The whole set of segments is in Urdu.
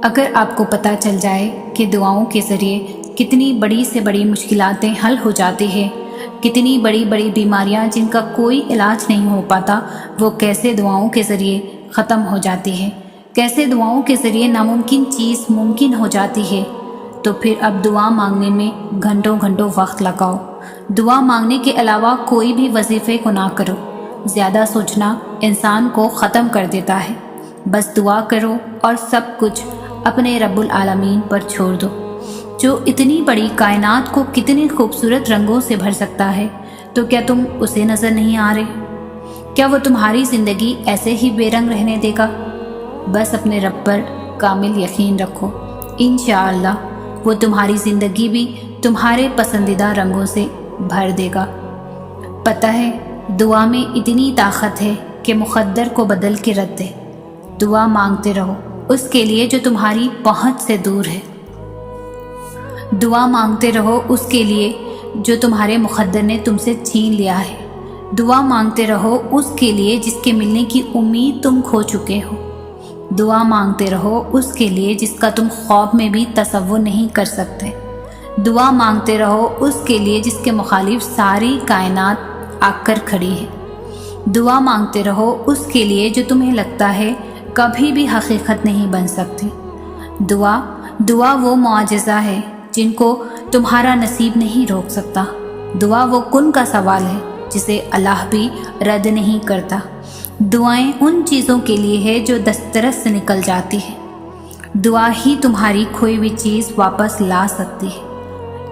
اگر آپ کو پتہ چل جائے کہ دعاؤں کے ذریعے کتنی بڑی سے بڑی مشکلاتیں حل ہو جاتی ہیں، کتنی بڑی بڑی بیماریاں جن کا کوئی علاج نہیں ہو پاتا وہ کیسے دعاؤں کے ذریعے ختم ہو جاتی ہے، کیسے دعاؤں کے ذریعے ناممکن چیز ممکن ہو جاتی ہے، تو پھر اب دعا مانگنے میں گھنٹوں گھنٹوں وقت لگاؤ۔ دعا مانگنے کے علاوہ کوئی بھی وظیفے کو نہ کرو۔ زیادہ سوچنا انسان کو ختم کر دیتا ہے۔ بس دعا کرو اور سب کچھ اپنے رب العالمین پر چھوڑ دو، جو اتنی بڑی کائنات کو کتنے خوبصورت رنگوں سے بھر سکتا ہے۔ تو کیا تم اسے نظر نہیں آ رہے؟ کیا وہ تمہاری زندگی ایسے ہی بے رنگ رہنے دے گا؟ بس اپنے رب پر کامل یقین رکھو، انشاءاللہ وہ تمہاری زندگی بھی تمہارے پسندیدہ رنگوں سے بھر دے گا۔ پتہ ہے دعا میں اتنی طاقت ہے کہ مقدر کو بدل کے رکھ دے۔ دعا مانگتے رہو اس کے لیے جو تمہاری پہنچ سے دور ہے۔ دعا مانگتے رہو اس کے لیے جو تمہارے مقدر نے تم سے چھین لیا ہے۔ دعا مانگتے رہو اس کے لیے جس کے ملنے کی امید تم کھو چکے ہو۔ دعا مانگتے رہو اس کے لیے جس کا تم خواب میں بھی تصور نہیں کر سکتے۔ دعا مانگتے رہو اس کے لیے جس کے مخالف ساری کائنات آ کر کھڑی ہے۔ دعا مانگتے رہو اس کے لیے جو تمہیں لگتا ہے کبھی بھی حقیقت نہیں بن سکتی۔ دعا وہ معجزہ ہے جن کو تمہارا نصیب نہیں روک سکتا۔ دعا وہ کن کا سوال ہے جسے اللہ بھی رد نہیں کرتا۔ دعائیں ان چیزوں کے لیے ہے جو دسترس سے نکل جاتی ہے۔ دعا ہی تمہاری کھوئی ہوئی چیز واپس لا سکتی ہے۔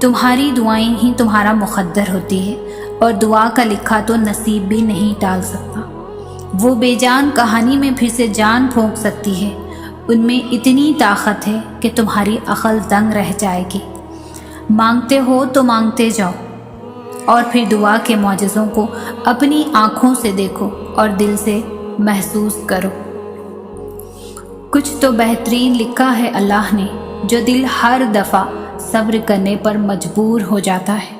تمہاری دعائیں ہی تمہارا مقدر ہوتی ہے، اور دعا کا لکھا تو نصیب بھی نہیں ٹال سکتا۔ وہ بے جان کہانی میں پھر سے جان پھونک سکتی ہے۔ ان میں اتنی طاقت ہے کہ تمہاری عقل دنگ رہ جائے گی۔ مانگتے ہو تو مانگتے جاؤ، اور پھر دعا کے معجزوں کو اپنی آنکھوں سے دیکھو اور دل سے محسوس کرو۔ کچھ تو بہترین لکھا ہے اللہ نے، جو دل ہر دفعہ صبر کرنے پر مجبور ہو جاتا ہے۔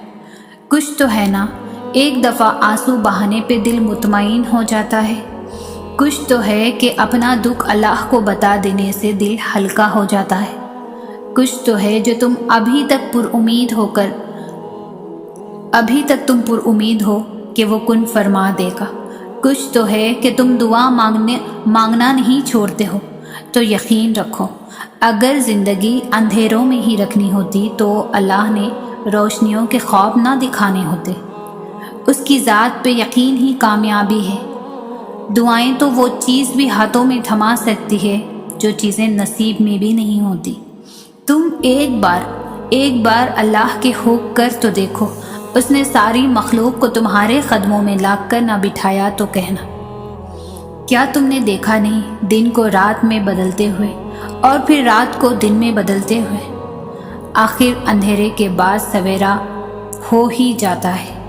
کچھ تو ہے نا، ایک دفعہ آنسو بہانے پہ دل مطمئن ہو جاتا ہے۔ کچھ تو ہے کہ اپنا دکھ اللہ کو بتا دینے سے دل ہلکا ہو جاتا ہے۔ کچھ تو ہے جو تم ابھی تک پر امید ہو کہ وہ کن فرما دے گا۔ کچھ تو ہے کہ تم دعا مانگنا نہیں چھوڑتے ہو۔ تو یقین رکھو، اگر زندگی اندھیروں میں ہی رکھنی ہوتی تو اللہ نے روشنیوں کے خواب نہ دکھانے ہوتے۔ اس کی ذات پہ یقین ہی کامیابی ہے۔ دعائیں تو وہ چیز بھی ہاتھوں میں تھما سکتی ہے جو چیزیں نصیب میں بھی نہیں ہوتی۔ تم ایک بار اللہ کے حکم کر تو دیکھو، اس نے ساری مخلوق کو تمہارے قدموں میں لا کر نہ بٹھایا تو کہنا۔ کیا تم نے دیکھا نہیں دن کو رات میں بدلتے ہوئے، اور پھر رات کو دن میں بدلتے ہوئے؟ آخر اندھیرے کے بعد سویرا ہو ہی جاتا ہے۔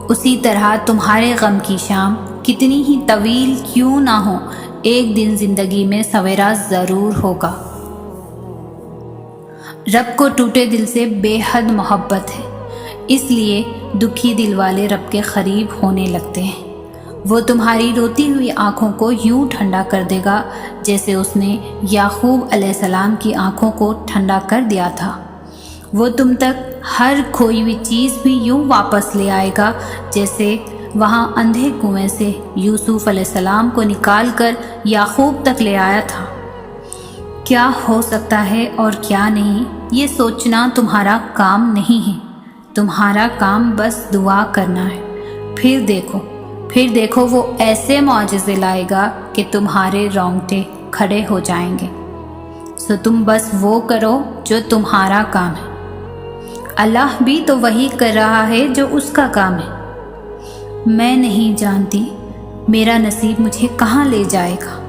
اسی طرح تمہارے غم کی شام کتنی ہی طویل کیوں نہ ہو، ایک دن زندگی میں سویرا ضرور ہوگا۔ رب کو ٹوٹے دل سے بے حد محبت ہے، اس لیے دکھی دل والے رب کے قریب ہونے لگتے ہیں۔ وہ تمہاری روتی ہوئی آنکھوں کو یوں ٹھنڈا کر دے گا جیسے اس نے یعقوب علیہ السلام کی آنکھوں کو ٹھنڈا کر دیا تھا۔ وہ تم تک ہر کھوئی ہوئی چیز بھی یوں واپس لے آئے گا جیسے وہاں اندھے کنویں سے یوسف علیہ السلام کو نکال کر یعقوب تک لے آیا تھا۔ کیا ہو سکتا ہے اور کیا نہیں، یہ سوچنا تمہارا کام نہیں ہے۔ تمہارا کام بس دعا کرنا ہے۔ پھر دیکھو وہ ایسے معجزے لائے گا کہ تمہارے رونگٹے کھڑے ہو جائیں گے۔ سو تم بس وہ کرو جو تمہارا کام ہے۔ اللہ بھی تو وہی کر رہا ہے جو اس کا کام ہے۔ میں نہیں جانتی میرا نصیب مجھے کہاں لے جائے گا۔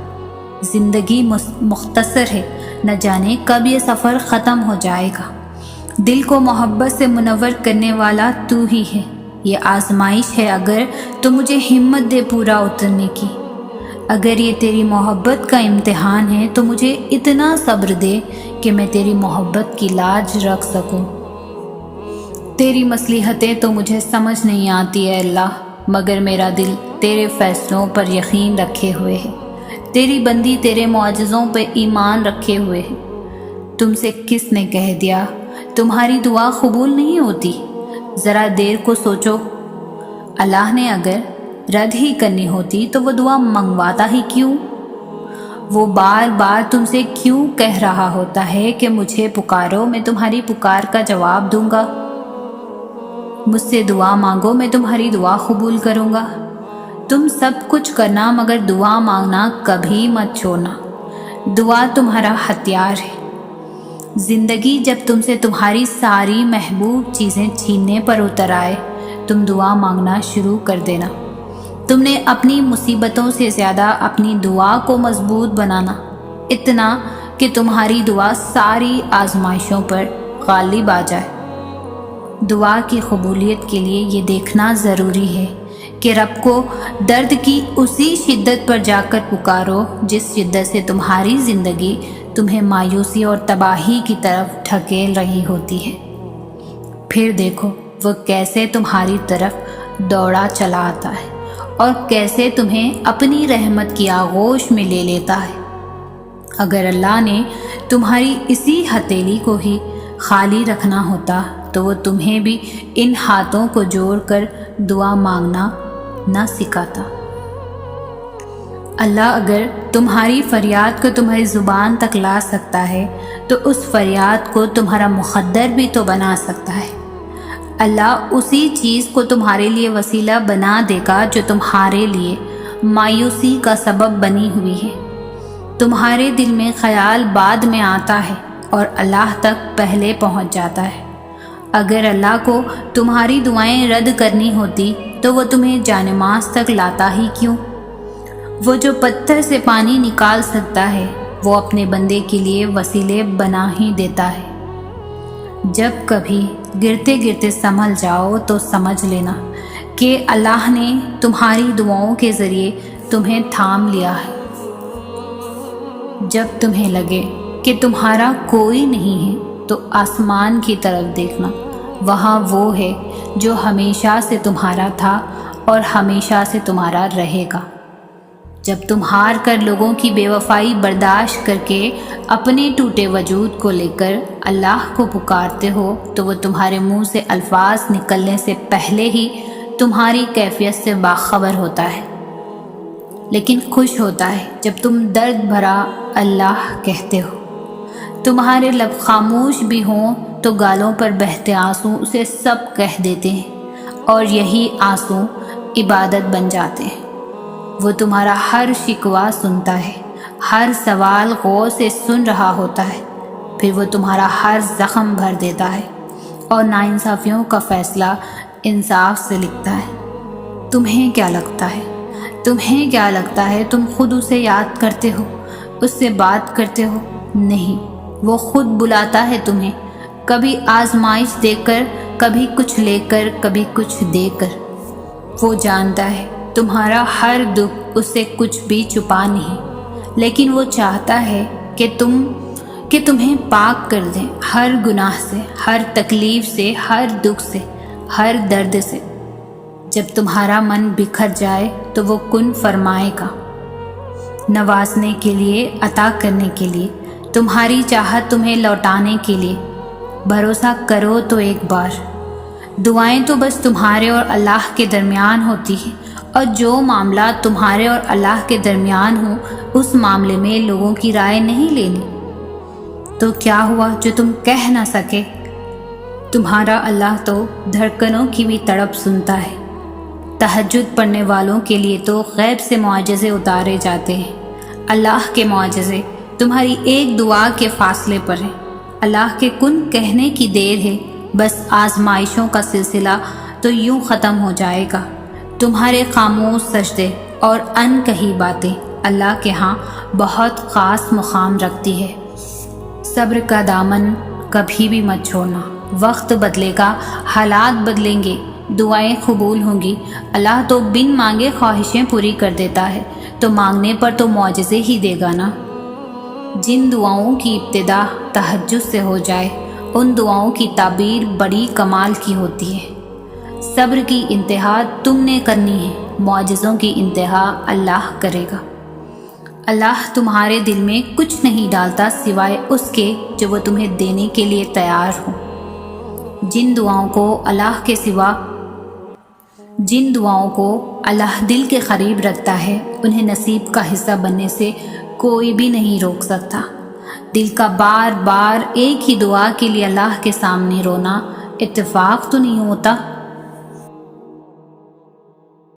زندگی مختصر ہے، نہ جانے کب یہ سفر ختم ہو جائے گا۔ دل کو محبت سے منور کرنے والا تو ہی ہے۔ یہ آزمائش ہے اگر تو مجھے ہمت دے پورا اترنے کی۔ اگر یہ تیری محبت کا امتحان ہے تو مجھے اتنا صبر دے کہ میں تیری محبت کی لاج رکھ سکوں۔ تیری مصلحتیں تو مجھے سمجھ نہیں آتی ہے اللہ، مگر میرا دل تیرے فیصلوں پر یقین رکھے ہوئے ہے۔ تیری بندی تیرے معجزوں پہ ایمان رکھے ہوئے ہے۔ تم سے کس نے کہہ دیا تمہاری دعا قبول نہیں ہوتی؟ ذرا دیر کو سوچو، اللہ نے اگر رد ہی کرنی ہوتی تو وہ دعا منگواتا ہی کیوں؟ وہ بار بار تم سے کیوں کہہ رہا ہوتا ہے کہ مجھے پکارو، میں تمہاری پکار کا جواب دوں گا، مجھ سے دعا مانگو، میں تمہاری دعا قبول کروں گا۔ تم سب کچھ کرنا مگر دعا مانگنا کبھی مت چھوڑنا۔ دعا تمہارا ہتھیار ہے۔ زندگی جب تم سے تمہاری ساری محبوب چیزیں چھیننے پر اتر آئے، تم دعا مانگنا شروع کر دینا۔ تم نے اپنی مصیبتوں سے زیادہ اپنی دعا کو مضبوط بنانا، اتنا کہ تمہاری دعا ساری آزمائشوں پر غالب آ جائے۔ دعا کی قبولیت کے لیے یہ دیکھنا ضروری ہے کہ رب کو درد کی اسی شدت پر جا کر پکارو جس شدت سے تمہاری زندگی تمہیں مایوسی اور تباہی کی طرف ڈھکیل رہی ہوتی ہے۔ پھر دیکھو وہ کیسے تمہاری طرف دوڑا چلا آتا ہے اور کیسے تمہیں اپنی رحمت کی آغوش میں لے لیتا ہے۔ اگر اللہ نے تمہاری اسی ہتھیلی کو ہی خالی رکھنا ہوتا تو وہ تمہیں بھی ان ہاتھوں کو جوڑ کر دعا مانگنا نہ سکھاتا۔ اللہ اگر تمہاری فریاد کو تمہاری زبان تک لا سکتا ہے تو اس فریاد کو تمہارا مقدر بھی تو بنا سکتا ہے۔ اللہ اسی چیز کو تمہارے لیے وسیلہ بنا دے گا جو تمہارے لیے مایوسی کا سبب بنی ہوئی ہے۔ تمہارے دل میں خیال بعد میں آتا ہے اور اللہ تک پہلے پہنچ جاتا ہے۔ اگر اللہ کو تمہاری دعائیں رد کرنی ہوتی تو وہ تمہیں جانماز تک لاتا ہی کیوں؟ وہ جو پتھر سے پانی نکال سکتا ہے وہ اپنے بندے کے لیے وسیلے بنا ہی دیتا ہے۔ جب کبھی گرتے گرتے سنبھل جاؤ تو سمجھ لینا کہ اللہ نے تمہاری دعاؤں کے ذریعے تمہیں تھام لیا ہے۔ جب تمہیں لگے کہ تمہارا کوئی نہیں ہے تو آسمان کی طرف دیکھنا، وہاں وہ ہے جو ہمیشہ سے تمہارا تھا اور ہمیشہ سے تمہارا رہے گا۔ جب تم ہار کر لوگوں کی بے وفائی برداشت کر کے اپنے ٹوٹے وجود کو لے کر اللہ کو پکارتے ہو تو وہ تمہارے منہ سے الفاظ نکلنے سے پہلے ہی تمہاری کیفیت سے باخبر ہوتا ہے، لیکن خوش ہوتا ہے جب تم درد بھرا اللہ کہتے ہو۔ تمہارے لب خاموش بھی ہوں تو گالوں پر بہتے آنسو اسے سب کہہ دیتے ہیں اور یہی آنسو عبادت بن جاتے ہیں۔ وہ تمہارا ہر شکوہ سنتا ہے، ہر سوال غور سے سن رہا ہوتا ہے، پھر وہ تمہارا ہر زخم بھر دیتا ہے اور ناانصافیوں کا فیصلہ انصاف سے لکھتا ہے۔ تمہیں کیا لگتا ہے؟ تمہیں کیا لگتا ہے تم خود اسے یاد کرتے ہو، اس سے بات کرتے ہو؟ نہیں، وہ خود بلاتا ہے تمہیں، کبھی آزمائش دے کر، کبھی کچھ لے کر، کبھی کچھ دے کر۔ وہ جانتا ہے تمہارا ہر دکھ اس سے کچھ بھی چھپا نہیں، لیکن وہ چاہتا ہے کہ تمہیں پاک کر دیں ہر گناہ سے، ہر تکلیف سے، ہر دکھ سے، ہر درد سے۔ جب تمہارا من بکھر جائے تو وہ کن فرمائے گا، نوازنے کے لیے، عطا کرنے کے لیے، تمہاری چاہت تمہیں لوٹانے کے لیے۔ بھروسہ کرو تو ایک بار۔ دعائیں تو بس تمہارے اور اللہ کے درمیان ہوتی ہیں، اور جو معاملات تمہارے اور اللہ کے درمیان ہوں اس معاملے میں لوگوں کی رائے نہیں لینی۔ تو کیا ہوا جو تم کہہ نہ سکے؟ تمہارا اللہ تو دھڑکنوں کی بھی تڑپ سنتا ہے۔ تہجد پڑھنے والوں کے لیے تو غیب سے معجزے اتارے جاتے ہیں۔ اللہ کے معجزے تمہاری ایک دعا کے فاصلے پر ہیں۔ اللہ کے کن کہنے کی دیر ہے، بس آزمائشوں کا سلسلہ تو یوں ختم ہو جائے گا۔ تمہارے خاموش سجدے اور ان کہی باتیں اللہ کے ہاں بہت خاص مقام رکھتی ہے۔ صبر کا دامن کبھی بھی مت چھوڑنا۔ وقت بدلے گا، حالات بدلیں گے، دعائیں قبول ہوں گی۔ اللہ تو بن مانگے خواہشیں پوری کر دیتا ہے، تو مانگنے پر تو معجزے ہی دے گا نا۔ جن دعاؤں کی ابتدا تہجد سے ہو جائے ان دعاؤں کی تعبیر بڑی کمال کی ہوتی ہے۔ صبر کی انتہا تم نے کرنی ہے، معجزوں کی انتہا اللہ کرے گا۔ اللہ تمہارے دل میں کچھ نہیں ڈالتا سوائے اس کے جو وہ تمہیں دینے کے لیے تیار ہو۔ جن دعاؤں کو اللہ دل کے قریب رکھتا ہے انہیں نصیب کا حصہ بننے سے کوئی بھی نہیں روک سکتا۔ دل کا بار بار ایک ہی دعا کے لیے اللہ کے سامنے رونا اتفاق تو نہیں ہوتا۔